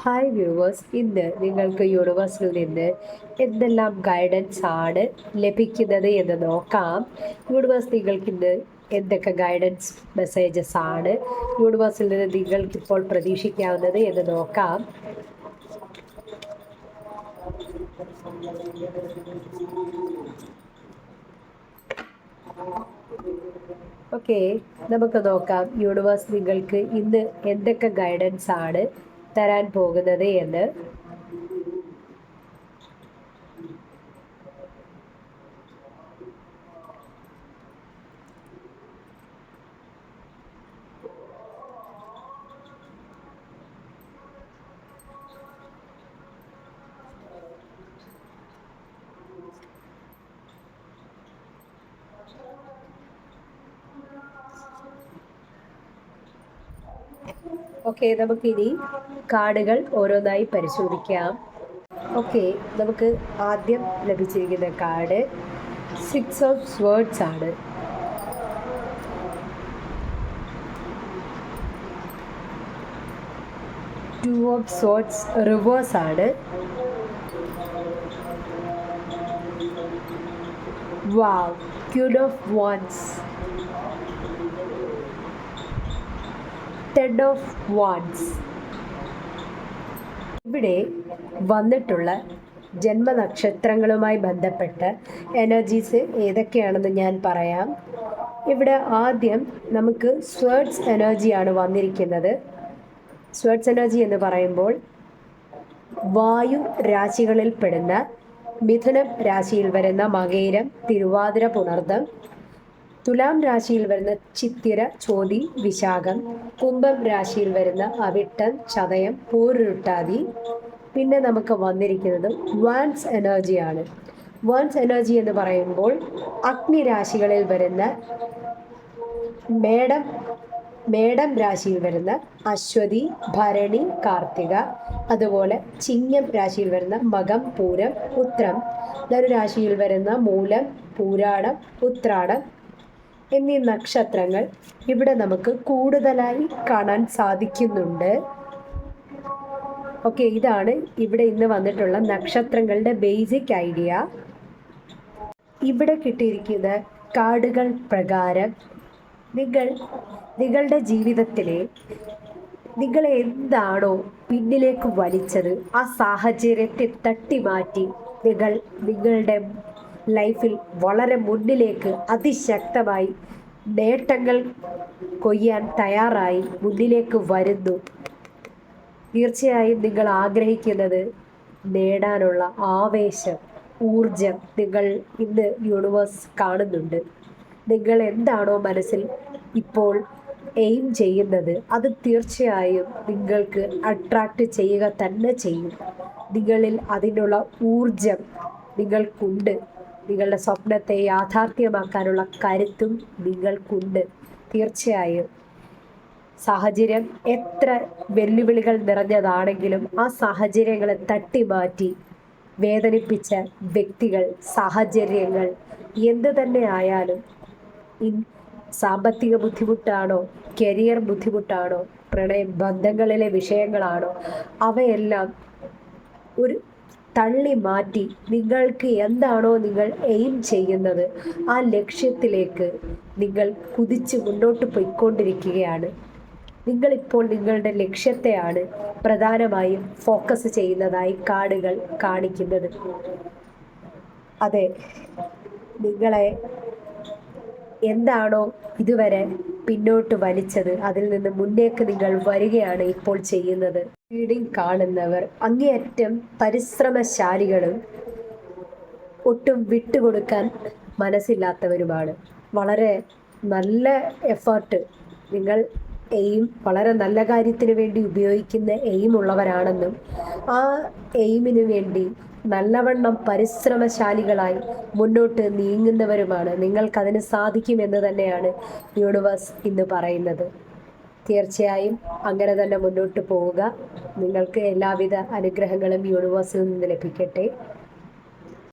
Hi viewers, ഇന്ന് നിങ്ങൾക്ക് യൂണിവേഴ്സിൽ നിന്ന് എന്തെല്ലാം ഗൈഡൻസ് ആണ് ലഭിക്കുന്നത് എന്ന് നോക്കാം. യൂണിവേഴ്സ് നിങ്ങൾക്ക് ഇന്ന് എന്തൊക്കെ ഗൈഡൻസ് മെസ്സേജസ് ആണ് യൂണിവേഴ്സിൽ നിന്ന് നിങ്ങൾക്കിപ്പോൾ പ്രതീക്ഷിക്കാവുന്നത് എന്ന് നോക്കാം. ഓക്കെ, നമുക്ക് നോക്കാം യൂണിവേഴ്സ് നിങ്ങൾക്ക് ഇന്ന് എന്തൊക്കെ ഗൈഡൻസ് ആണ് തരാൻ പോകുന്നത് എന്ന്. ഓക്കെ, നമുക്കിനി കാർഡുകൾ ഓരോന്നായി പരിശോധിക്കാം. ഓക്കെ, നമുക്ക് ആദ്യം ലഭിച്ചിരിക്കുന്ന കാർഡ് 6 ഓഫ് സ്വേർഡ്സ് ആണ്. ടു ഓഫ് സ്വേർഡ്സ് റിവേഴ്സ് ആണ്. Wow, queen of wands, 10 of wands. ഇവിടെ വന്നിട്ടുള്ള ജന്മനക്ഷത്രങ്ങളുമായി ബന്ധപ്പെട്ട എനർജീസ് ഏതൊക്കെയാണെന്ന് ഞാൻ പറയാം. ഇവിടെ ആദ്യം നമുക്ക് സ്വേർഡ്സ് എനർജിയാണ് വന്നിരിക്കുന്നത്. സ്വേർഡ്സ് എനർജി എന്ന് പറയുമ്പോൾ വായു രാശികളിൽ പെടുന്ന മിഥുനം രാശിയിൽ വരുന്ന മകയിരം, തിരുവാതിര, പുണർദം, തുലാം രാശിയിൽ വരുന്ന ചിത്തിര, ചോതി, വിശാഖം, കുംഭം രാശിയിൽ വരുന്ന അവിട്ടം, ചതയം, പൂരുരുട്ടാതി. പിന്നെ നമുക്ക് വന്നിരിക്കുന്നത് വാൻസ് എനർജിയാണ്. വാൻസ് എനർജി എന്ന് പറയുമ്പോൾ അഗ്നി രാശികളിൽ വരുന്ന മേടം രാശിയിൽ വരുന്ന അശ്വതി, ഭരണി, കാർത്തിക, അതുപോലെ ചിങ്ങം രാശിയിൽ വരുന്ന മകം, പൂരം, ഉത്രം, ധനുരാശിയിൽ വരുന്ന മൂലം, പൂരാടം, ഉത്രാടം എന്നീ നക്ഷത്രങ്ങൾ ഇവിടെ നമുക്ക് കൂടുതലായി കാണാൻ സാധിക്കുന്നുണ്ട്. ഓക്കെ, ഇതാണ് ഇവിടെ ഇന്ന് വന്നിട്ടുള്ള നക്ഷത്രങ്ങളുടെ ബേസിക് ഐഡിയ. ഇവിടെ കിട്ടിയിരിക്കുന്ന കാർഡുകൾ പ്രകാരം നിങ്ങളുടെ ജീവിതത്തിലെ നിങ്ങളെ എന്താണോ പിന്നിലേക്ക് വലിച്ചത് ആ സാഹചര്യത്തെ തട്ടിമാറ്റി നിങ്ങളുടെ ലൈഫിൽ വളരെ മുന്നിലേക്ക് അതിശക്തമായി നേട്ടങ്ങൾ കൊയ്യാൻ തയ്യാറായി മുന്നിലേക്ക് വരുന്നു. തീർച്ചയായും നിങ്ങൾ ആഗ്രഹിക്കുന്നത് നേടാനുള്ള ആവേശം, ഊർജം നിങ്ങൾ ഇന്ന് യൂണിവേഴ്സ് കാണുന്നുണ്ട്. നിങ്ങൾ എന്താണോ മനസ്സിൽ ഇപ്പോൾ എയിം ചെയ്യുന്നത് അത് തീർച്ചയായും നിങ്ങൾക്ക് അട്രാക്റ്റ് ചെയ്യുക തന്നെ ചെയ്യും. നിങ്ങളിൽ അതിനുള്ള ഊർജം നിങ്ങൾക്കുണ്ട്. നിങ്ങളുടെ സ്വപ്നത്തെ യാഥാർത്ഥ്യമാക്കാനുള്ള കരുത്തും നിങ്ങൾക്കുണ്ട്. തീർച്ചയായും സാഹചര്യം എത്ര വെല്ലുവിളികൾ നിറഞ്ഞതാണെങ്കിലും ആ സാഹചര്യങ്ങളെ തട്ടിമാറ്റി വേദനിപ്പിച്ച വ്യക്തികൾ, സാഹചര്യങ്ങൾ എന്ത് തന്നെ ആയാലും, സാമ്പത്തിക ബുദ്ധിമുട്ടാണോ, കരിയർ ബുദ്ധിമുട്ടാണോ, ബന്ധങ്ങളിലെ വിഷയങ്ങളാണോ, അവയെല്ലാം ഒരു തള്ളി മാറ്റി നിങ്ങൾക്ക് എന്താണോ നിങ്ങൾ എയിം ചെയ്യുന്നത് ആ ലക്ഷ്യത്തിലേക്ക് നിങ്ങൾ കുതിച്ച് മുന്നോട്ട് പോയിക്കൊണ്ടിരിക്കുകയാണ്. നിങ്ങളിപ്പോൾ നിങ്ങളുടെ ലക്ഷ്യത്തെയാണ് പ്രധാനമായും ഫോക്കസ് ചെയ്യുന്നതായി കാർഡുകൾ കാണിക്കുന്നത്. അതെ, നിങ്ങളെ എന്താണോ ഇതുവരെ പിന്നോട്ട് വലിച്ചത് അതിൽ നിന്ന് മുന്നേക്ക് നിങ്ങൾ വരികയാണ് ഇപ്പോൾ ചെയ്യുന്നത്. റീഡിംഗ് കാണുന്നവർ അങ്ങേയറ്റം പരിശ്രമശാലികളും ഒട്ടും വിട്ടുകൊടുക്കാൻ മനസ്സില്ലാത്തവരുമാണ്. വളരെ നല്ല എഫേർട്ട്, നിങ്ങൾ എയിം വളരെ നല്ല കാര്യത്തിന് വേണ്ടി ഉപയോഗിക്കുന്ന എയിം ഉള്ളവരാണെന്നും ആ എയിമിന് വേണ്ടി നല്ലവണ്ണം പരിശ്രമശാലികളായി മുന്നോട്ട് നീങ്ങുന്നവരുമാണ്. നിങ്ങൾക്കതിന് സാധിക്കുമെന്ന് തന്നെയാണ് യൂണിവേഴ്സ് ഇന്ന് പറയുന്നത്. തീർച്ചയായും അങ്ങനെ തന്നെ മുന്നോട്ട് പോവുക. നിങ്ങൾക്ക് എല്ലാവിധ അനുഗ്രഹങ്ങളും യൂണിവേഴ്സിൽ നിന്ന് ലഭിക്കട്ടെ.